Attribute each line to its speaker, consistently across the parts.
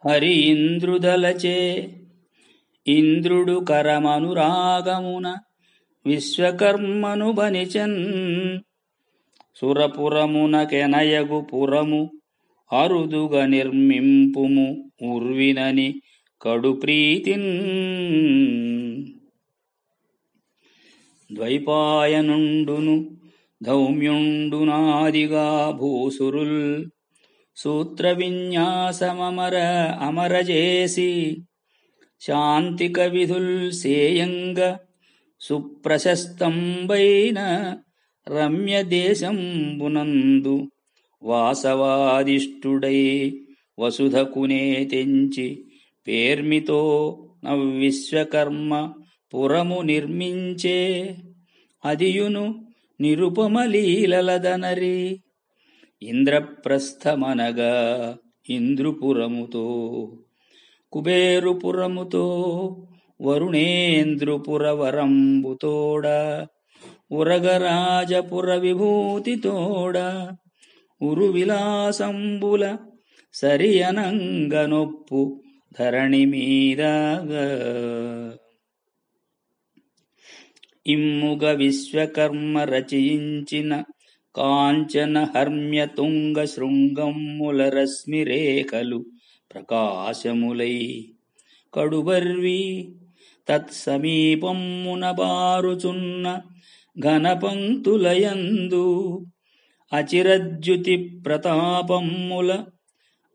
Speaker 1: హరి ఇంద్రుదలచే ఇంద్రుడు కరమనురాగమున విశ్వకర్మను బనిచన్ సురపురమున కెనయగు పురము అరుదుగ నిర్మింపుము ఉర్వినని కడు ప్రీతిన్. ద్వైపాయనుండును ధౌమ్యుండునాదిగా భూసురుల్ సూత్ర విన్యాసమర అమరజేసి శాంతిక విధుల్ సేయంగ సుప్రశస్తంబైన రమ్య దేశంబునందు వాసవాదిష్టుడై వసుధకునే తెంచి పేర్మితో నవ్విశ్వకర్మ పురము నిర్మించే. అదియును నిరుపమలీలలదనరి ఇంద్రప్రస్థమనగా ఇంద్రుపురముతో కుబేరుపురముతో వరుణేంద్రుపురవరంబుతోడ ఉరగరాజపుర విభూతితోడ ఉరువిలాసంబుల సరియనంగనొప్పు ధరణి మీదగా. ఇమ్ముగ విశ్వకర్మ రచయించిన కాంచన హర్మ్య తుంగ శృంగమ్ముల రశ్మిరేఖలు ప్రకాశములై కడుబర్వి తత్సమీపమ్మున బారుచున్న ఘనపంక్తులయందు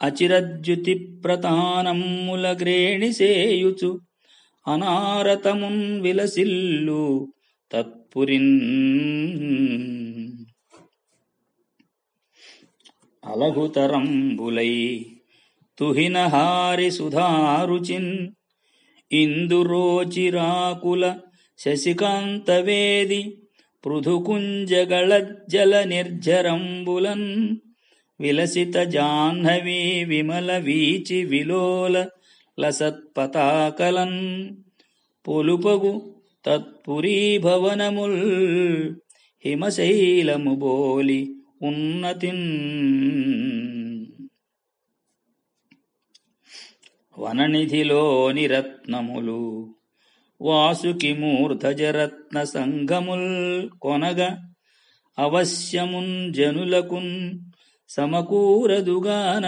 Speaker 1: అచిరజ్యుతి ప్రతానమ్ముల గ్రేణిసేయుచు అనారతమున్ విలసిల్లు తత్పురిన్. అలఘుతరంబులై తుహినహారి సుధారుచిన్ ఇందురోచిరాకుల శశికాంతవేది పృథుకుంజగళజ్జల నిర్జరంబులన్ విలసిత జాహ్నవీ విమల వీచి విలోల లసత్పతాకలన్ పొలుపగు తత్పురీభవనముల్ హిమశైలము బోలి ఉన్నతిన్. వననిధిలోని రత్నములు వాసుకి మూర్ధజరత్న సంఘముల్ కొనగ అవశ్యమున్ జనులకున్ సమకూరదుగాన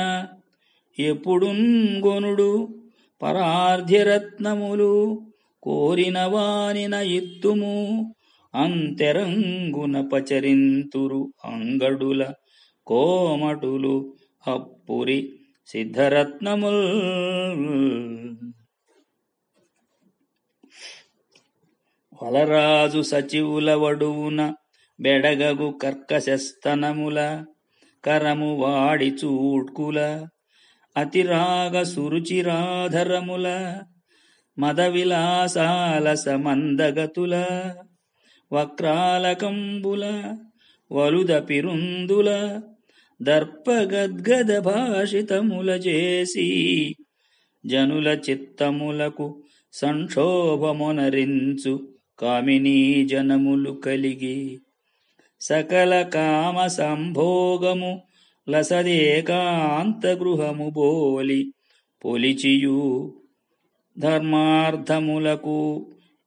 Speaker 1: ఎప్పుడున్ గొనుడు పరార్ధ్యరత్నములు కోరిన వానిన ఇత్తుము అంతెరంగున పచరింతురు అంగడుల కోమటులు అప్పురి సిద్ధరత్నముల్. వలరాజు సచివుల వడువున బెడగగు కర్కశస్తనముల కరము వాడి చూడ్కుల అతిరాగ సురుచిరాధరముల మద విలాసాల సమందగతుల వక్రాలకంబుల వలుద పిరుందుల దర్పగద్గద భాషితముల చేసి జనుల చిత్తములకు సంక్షోభమునరించు కామినీ జనములు కలిగి సకల కామ సంభోగము లసదేకాంత గృహము బోలి పొలిచియు ధర్మార్థములకు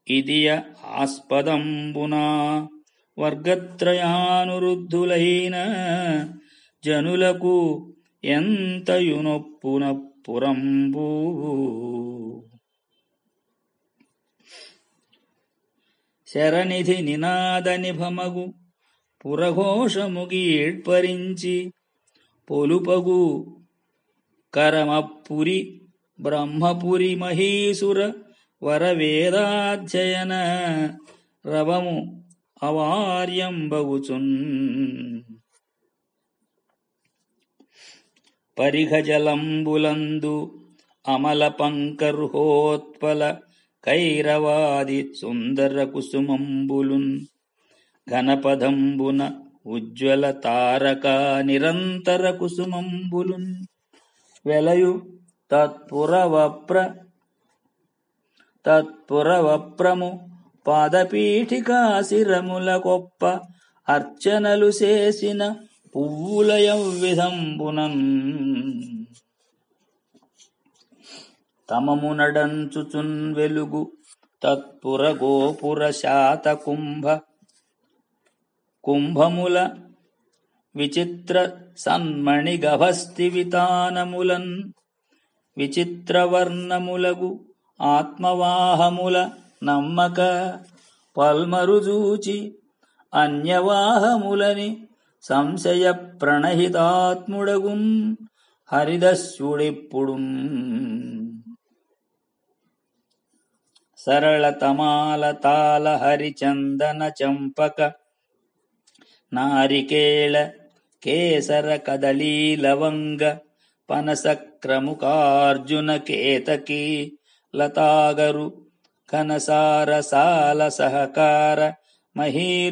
Speaker 1: ఇదియ ఆస్పదంబునా వర్గత్రయానురుద్ధులైన జనులకు ఎంతయునొప్పున పురంబు. శరనిధి నినాద నిభమగు పురఘోషముగీడ్పరించి పొలుపగు కరమపురి బ్రహ్మపురి మహీసుర వరవేదాధ్యయన రవము అవార్యంబగుచున్. పరిఘజలంబులందు అమల పంకర్హోత్పల కైరవాది సుందర కుసుమంబులున్ ఘనపదంబున ఉజ్వల తారక నిరంతర కుసుమంబులున్ వెలయు తత్పురవప్రము పాదపీఠికా శిరముల గొప్ప అర్చనలు చేసిన పువ్వులయం విధంబునన్ తమము నడంచుచున్ వెలుగు తత్పుర గోపుర శాత కుంభముల విచిత్ర సన్మణి గభస్తి వితానములన్ విచిత్రవర్ణములగు ఆత్మవాహముల నమ్మక పల్మరుజూచి అన్యవాహములని సంశయ ప్రణహితాత్ముడగున్ హరిదస్యుడెప్పుడు సరళతమాల తాళ హరిచందన చంపక నారికేళ కేసర కదళీ లవంగ పనస క్రముకార్జున కేతకీ లతాగరు కనసార సాల సహకార మహీరుహరాజరాజి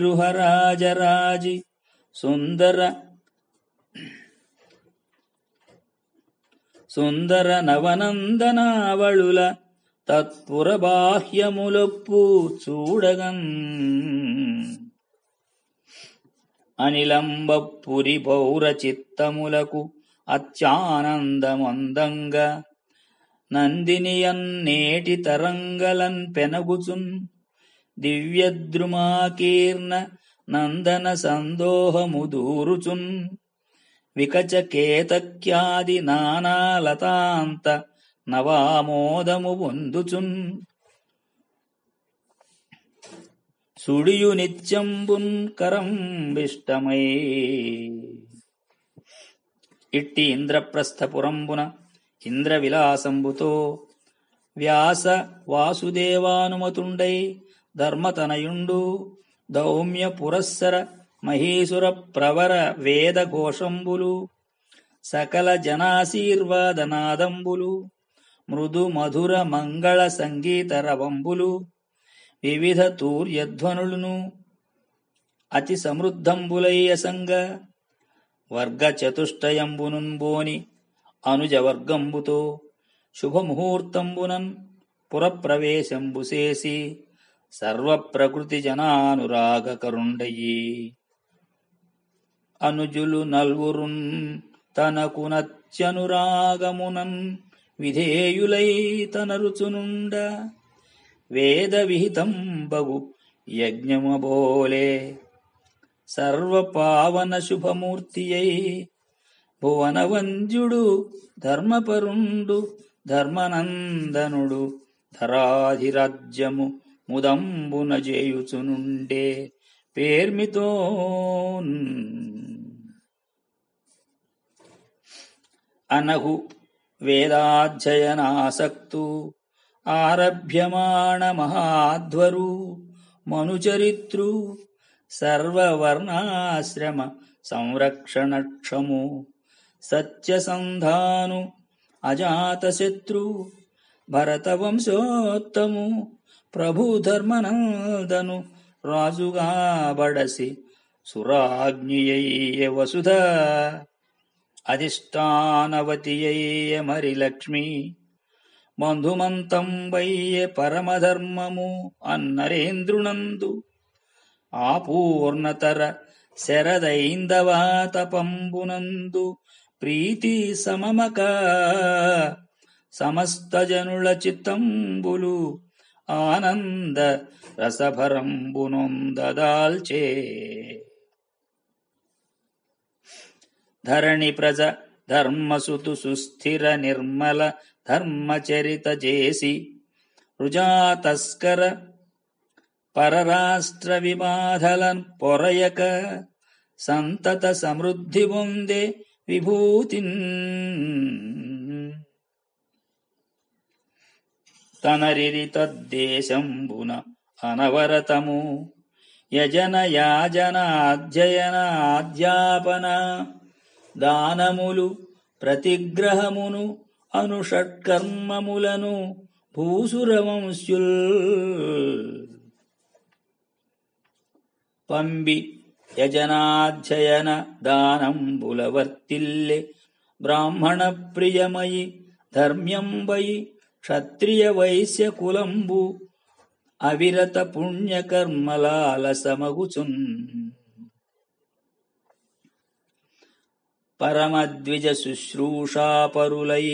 Speaker 1: సుందర నవనందనావళుల తత్పుర బాహ్యములొప్పు చూడగన్ అనిలంబపురి పౌర చిత్తములకు అత్యానందమందంగా నందినియన్నేటి తరంగలన్ పెనగుచున్ దివ్యద్రుమాకీర్ణ నందన సందోహము దూరుచున్ వికచ కేతక్యాది నానాలతాంత నవామోదము పొందుచున్ సుడియు నిత్యంబున్ కరంబిష్టమై. ఇట్టి ఇంద్రప్రస్థపురంబున ఇంద్రవిలాసంబుతో వ్యాస వాసుదేవానుమతుండై ధర్మతనయుండు దౌమ్య పురస్సర మహీసుర ప్రవర వేద ఘోషంబులు సకల జనాశీర్వాదనాదంబులు మృదు మధుర మంగళ సంగీత రవంబులు వివిధ తూర్యధ్వనులను అతి సమృద్ధంబులయ్యసంగ వర్గ చతుష్టయంబునున్ బోని అనుజవర్గంబుతో శుభముహూర్తంబునన్ పురప్రవేశంబు చేసి సర్వప్రకృతి జనానురాగ కరుండయి అనుజులు నల్వురున్ తనకు నత్యనురాగమునన్ విధేయులై తనరుచునుండ వేద విహితంబగు యజ్ఞమబోలే సర్వపావన శుభమూర్తియై భువనవంద్యుడు ధర్మపరుండు ధర్మనందనుడు ధరాధిరాజ్యము ముదంబున చేయుచునుండే పేర్మితో అనహు వేదాధ్యయనాసక్తు ఆరభ్యమాణ మహాధ్వరు మనుచరిత్రు సర్వవర్ణాశ్రమ సంరక్షణక్షము సత్యసంధాను అజాతశత్రు భరతవంశోత్తము ప్రభుధర్మనందను రాజుగా బడసి సురాజ్ఞియయ్య వసుధ అధిష్టానవతియయ్య మరిలక్ష్మి బంధుమంతంబయ్య పరమధర్మము అన్నరేంద్రునందు ఆపూర్ణతర శరదైందవాతపంబునందు ప్రీతి సమమక సమస్త జనుల చిత్తంబులు ఆనంద రసభరంబునొందదాల్చే ధరణి ప్రజ ధర్మసుతు సుస్థిర నిర్మల ధర్మచరిత చేసి రుజాతస్కర పరరాష్ట్ర విబాధలన్ పొరయక సంతత సమృద్ధి పొందే విభూతిన్ తనరిరి తద్దేశంబున అనవరతము యజన యాజనాధ్యయనాధ్యాపన దానములు ప్రతిగ్రహమును అనుషట్కర్మములను భూసురవంశ్యుల్ పంబి యజనాధ్యయన దానంబులవర్తిల్లె బ్రాహ్మణ ప్రియమయి ధర్మ్యంబయి క్షత్రియ వైశ్య కులంబు అవిరత పుణ్యకర్మలాల సమగుచున్ పరమద్విజ శుశ్రూషాపరులై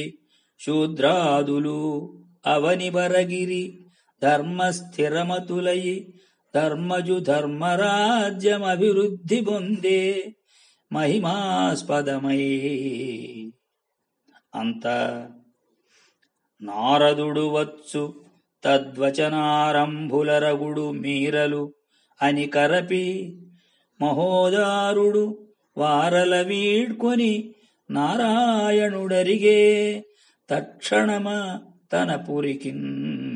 Speaker 1: శూద్రాదులు అవని బరగిరి ధర్మస్థిరమతులయి ధర్మజు ధర్మరాజ్యమభివృద్ధి పొందే మహిమాస్పదమై. అంత నారదుడు వచ్చు తద్వచనారంభులరగుడు మీరలు అని కరపి మహోదారుడు వారల వీడ్కొని నారాయణుడరిగే తక్షణమ తన పురికిన్.